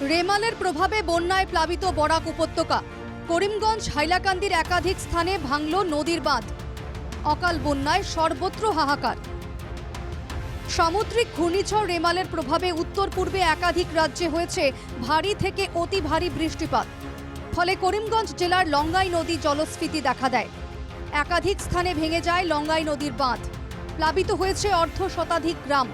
রেমালের প্রভাবে বন্যায় প্লাবিত বরাক উপত্যকা। করিমগঞ্জ হাইলাকান্দির একাধিক স্থানে ভাঙল নদীর বাঁধ। অকাল বন্যায় সর্বত্র হাহাকার। সামুদ্রিক ঘূর্ণিঝড় রেমালের প্রভাবে উত্তর পূর্বে একাধিক রাজ্যে হয়েছে ভারী থেকে অতি ভারী বৃষ্টিপাত। ফলে করিমগঞ্জ জেলার লঙ্গাই নদী জলস্ফীতি দেখা দেয়। একাধিক স্থানে ভেঙে যায় লঙ্গাই নদীর বাঁধ। প্লাবিত হয়েছে অর্ধ শতাধিক গ্রাম।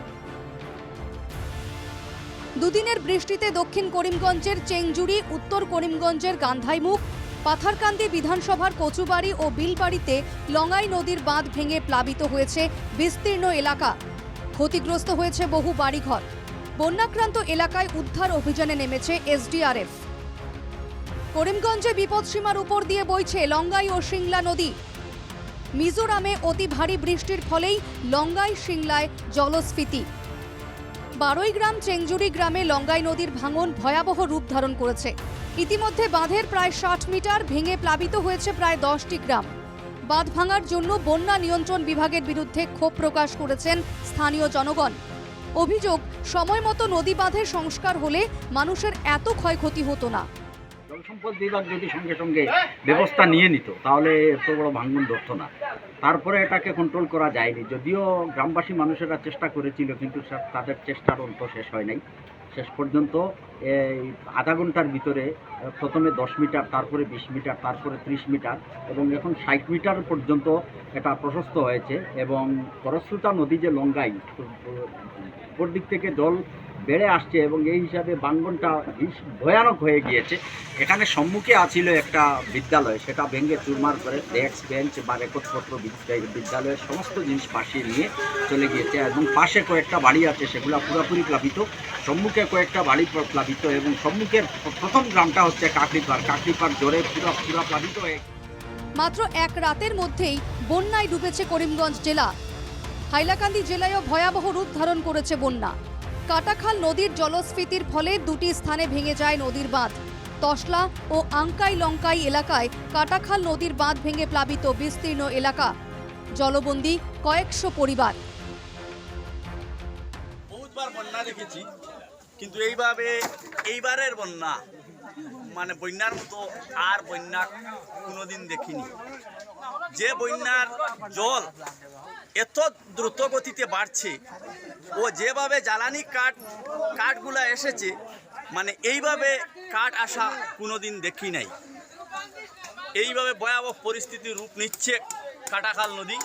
দুদিনের বৃষ্টিতে দক্ষিণ করিমগঞ্জের চেংজুড়ি, উত্তর করিমগঞ্জের গান্ধাইমুখ, পাথারকান্দি বিধানসভার কচুবাড়ি ও বিলবাড়িতে লঙ্গাই নদীর বাঁধ ভেঙে প্লাবিত হয়েছে বিস্তীর্ণ এলাকা। ক্ষতিগ্রস্ত হয়েছে বহু বাড়িঘর। বন্যাক্রান্ত এলাকায় উদ্ধার অভিযানে নেমেছে এসডিআরএফ। করিমগঞ্জে বিপদসীমার উপর দিয়ে বইছে লঙ্গাই ও সিংলা নদী। মিজোরামে অতি ভারী বৃষ্টির ফলেই লঙ্গাই সিংলায় জলস্ফীতি। বারৈগ্রাম চেংজুড়ি গ্রামে লঙ্গাই নদীর ভাঙন ভয়াবহ রূপ ধারণ করেছে। ইতিমধ্যে বাঁধের প্রায় 60 মিটার ভেঙে প্লাবিত হয়েছে প্রায় 10টি গ্রাম। বাঁধ ভাঙার জন্য বন্যা নিয়ন্ত্রণ বিভাগের বিরুদ্ধে ক্ষোভ প্রকাশ করেছেন স্থানীয় জনগণ। অভিযোগ, সময় মতো নদী বাঁধের সংস্কার হলে মানুষের এত ক্ষয়ক্ষতি হতো না। জল সম্পদ বিভাগ যদি সঙ্গে সঙ্গে ব্যবস্থা নিয়ে নিত তাহলে এত বড় ভাঙন ধরতো না। তারপরে এটাকে কন্ট্রোল করা যায়নি, যদিও গ্রামবাসী মানুষেরা চেষ্টা করেছিল, কিন্তু তাদের চেষ্টার অন্ত শেষ হয় নাই। শেষ পর্যন্ত এই আধা ঘন্টার ভিতরে প্রথমে 10 মিটার, তারপরে 20 মিটার, তারপরে 30 মিটার এবং এখন 60 মিটার পর্যন্ত এটা প্রশস্ত হয়েছে। এবং খরস্রোতা নদী যে লঙ্গাই, উপর দিক থেকে জল বেড়ে আসছে এবং এই হিসাবে ভাঙনটা ভয়ানক হয়ে গিয়েছে। এখানে সম্মুখে আছিল একটা বিদ্যালয়, সেটা ভেঙে চুরমার করে ডেস্ক, বেঞ্চ বা রেকর্ডপত্র বিদ্যালয়ের সমস্ত জিনিস পাশিয়ে নিয়ে চলে গিয়েছে। এবং পাশে কয়েকটা বাড়ি আছে, সেগুলো পুরোপুরি প্লাবিত। সম্মুখে কয়েকটা বাড়ি প্লাবিত এবং সম্মুখের প্রথম গ্রামটা হচ্ছে কাকড়িপাড় জোরে পুরো প্লাবিত হয়ে। মাত্র এক রাতের মধ্যেই বন্যায় ডুবেছে করিমগঞ্জ জেলা। হাইলাকান্দি জেলায়ও ভয়াবহ রূপ ধারণ করেছে বন্যা। কাটাখাল নদীর জলস্ফীতির ফলে দুটি স্থানে ভেঙে যায় নদীর বাঁধ। তসলা ও আংকাই লঙ্কাই এলাকায় কাটাখাল নদীর বাঁধ ভেঙে প্লাবিত বিস্তীর্ণ এলাকা। জলবন্দী কয়েকশো পরিবার। বহুতবার বন্যা দেখেছি, কিন্তু এইবারের বন্যা মানে বন্যার মতো আর বন্যা কোনোদিন দেখিনি। যে বন্যার জল এত দ্রুত গতিতে বাড়ছে ও যেভাবে জ্বালানি কাঠগুলা এসেছে, মানে এইভাবে কাঠ আসা কোনোদিন দেখি নাই। এইভাবে ভয়াবহ পরিস্থিতির রূপ নিচ্ছে কাটাখাল নদী।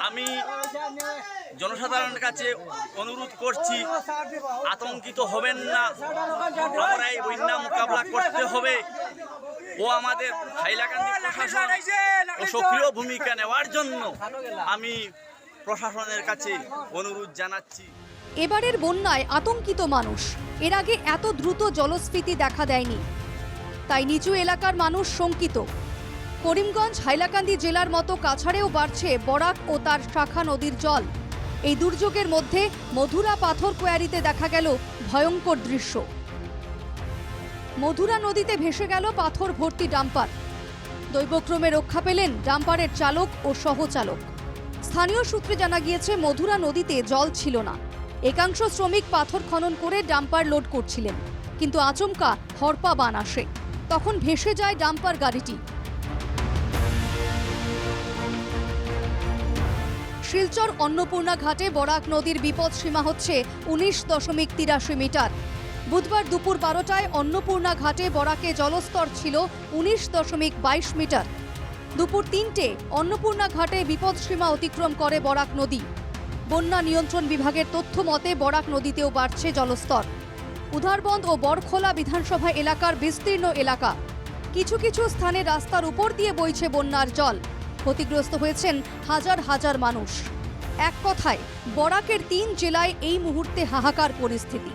আমি জনসাধারণের কাছে অনুরোধ করছি, আতঙ্কিত হবেন না। আমরা এই বন্যা মোকাবিলা করতে হবে ও আমাদের হাইলাকান্দি প্রশাসন ও সক্রিয় ভূমিকা নেওয়ার জন্য আমি প্রশাসনের কাছে অনুরোধ জানাচ্ছি। এবারের বন্যায় আতঙ্কিত মানুষ। এর আগে এত দ্রুত জলস্ফীতি দেখা দেয়নি, তাই নিচু এলাকার মানুষ শঙ্কিত। করিমগঞ্জ হাইলাকান্দি জেলার মতো কাছাড়েও বাড়ছে বরাক ও তার শাখা নদীর জল। এই দুর্যোগের মধ্যে মধুরা পাথর কোয়ারিতে দেখা গেল ভয়ঙ্কর দৃশ্য। মধুরা নদীতে ভেসে গেল পাথর ভর্তি ডাম্পার। দৈবক্রমে রক্ষা পেলেন ডাম্পারের চালক ও সহচালক। স্থানীয় সূত্রে জানা গিয়েছে, মধুরা নদীতে জল ছিল না। একাংশ শ্রমিক পাথর খনন করে ডাম্পার লোড করছিলেন, কিন্তু আচমকা হরপা বান আসে। তখন ভেসে যায় ডাম্পার গাড়িটি। শিলচর অন্নপূর্ণা ঘাটে বরাক নদীর বিপদ সীমা হচ্ছে 19.83 মিটার। বুধবার দুপুর 12টায় অন্নপূর্ণা ঘাটে বরাকে জলস্তর ছিল 19.22 মিটার। দুপুর 3টে অন্নপূর্ণা ঘাটে বিপদ সীমা অতিক্রম করে বরাক নদী। বন্যা নিয়ন্ত্রণ বিভাগের তথ্য মতে বরাক নদীতেও বাড়ছে জলস্তর। উধারবন্দ ও বরখোলা বিধানসভা এলাকার বিস্তীর্ণ এলাকা। কিছু কিছু স্থানে রাস্তার উপর দিয়ে বইছে বন্যার জল। ক্ষতিগ্রস্ত হয়েছেন হাজার হাজার মানুষ। এক কথায় বরাকের 3 জেলায় এই মুহূর্তে হাহাকার পরিস্থিতি।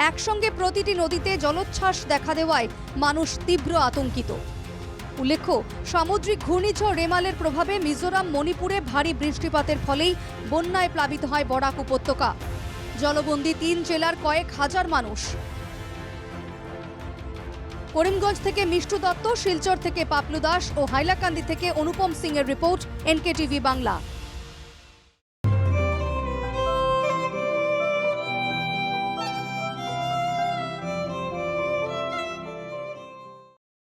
একসঙ্গে প্রতিটি নদীতে জলোচ্ছ্বাস দেখা দেওয়ায় মানুষ তীব্র আতঙ্কিত। উল্লেখ্য, সামুদ্রিক ঘূর্ণিঝড় রেমালের প্রভাবে মিজোরাম, মণিপুরে ভারী বৃষ্টিপাতের ফলেই বন্যায় প্লাবিত হয় বরাক উপত্যকা। জলবন্দী 3 জেলার কয়েক হাজার মানুষ। করিমগঞ্জ থেকে মিষ্টু দত্ত, শিলচর থেকে পাপলু দাস ও হাইলাকান্দি থেকে অনুপম সিং এর রিপোর্ট, NKTV বাংলা।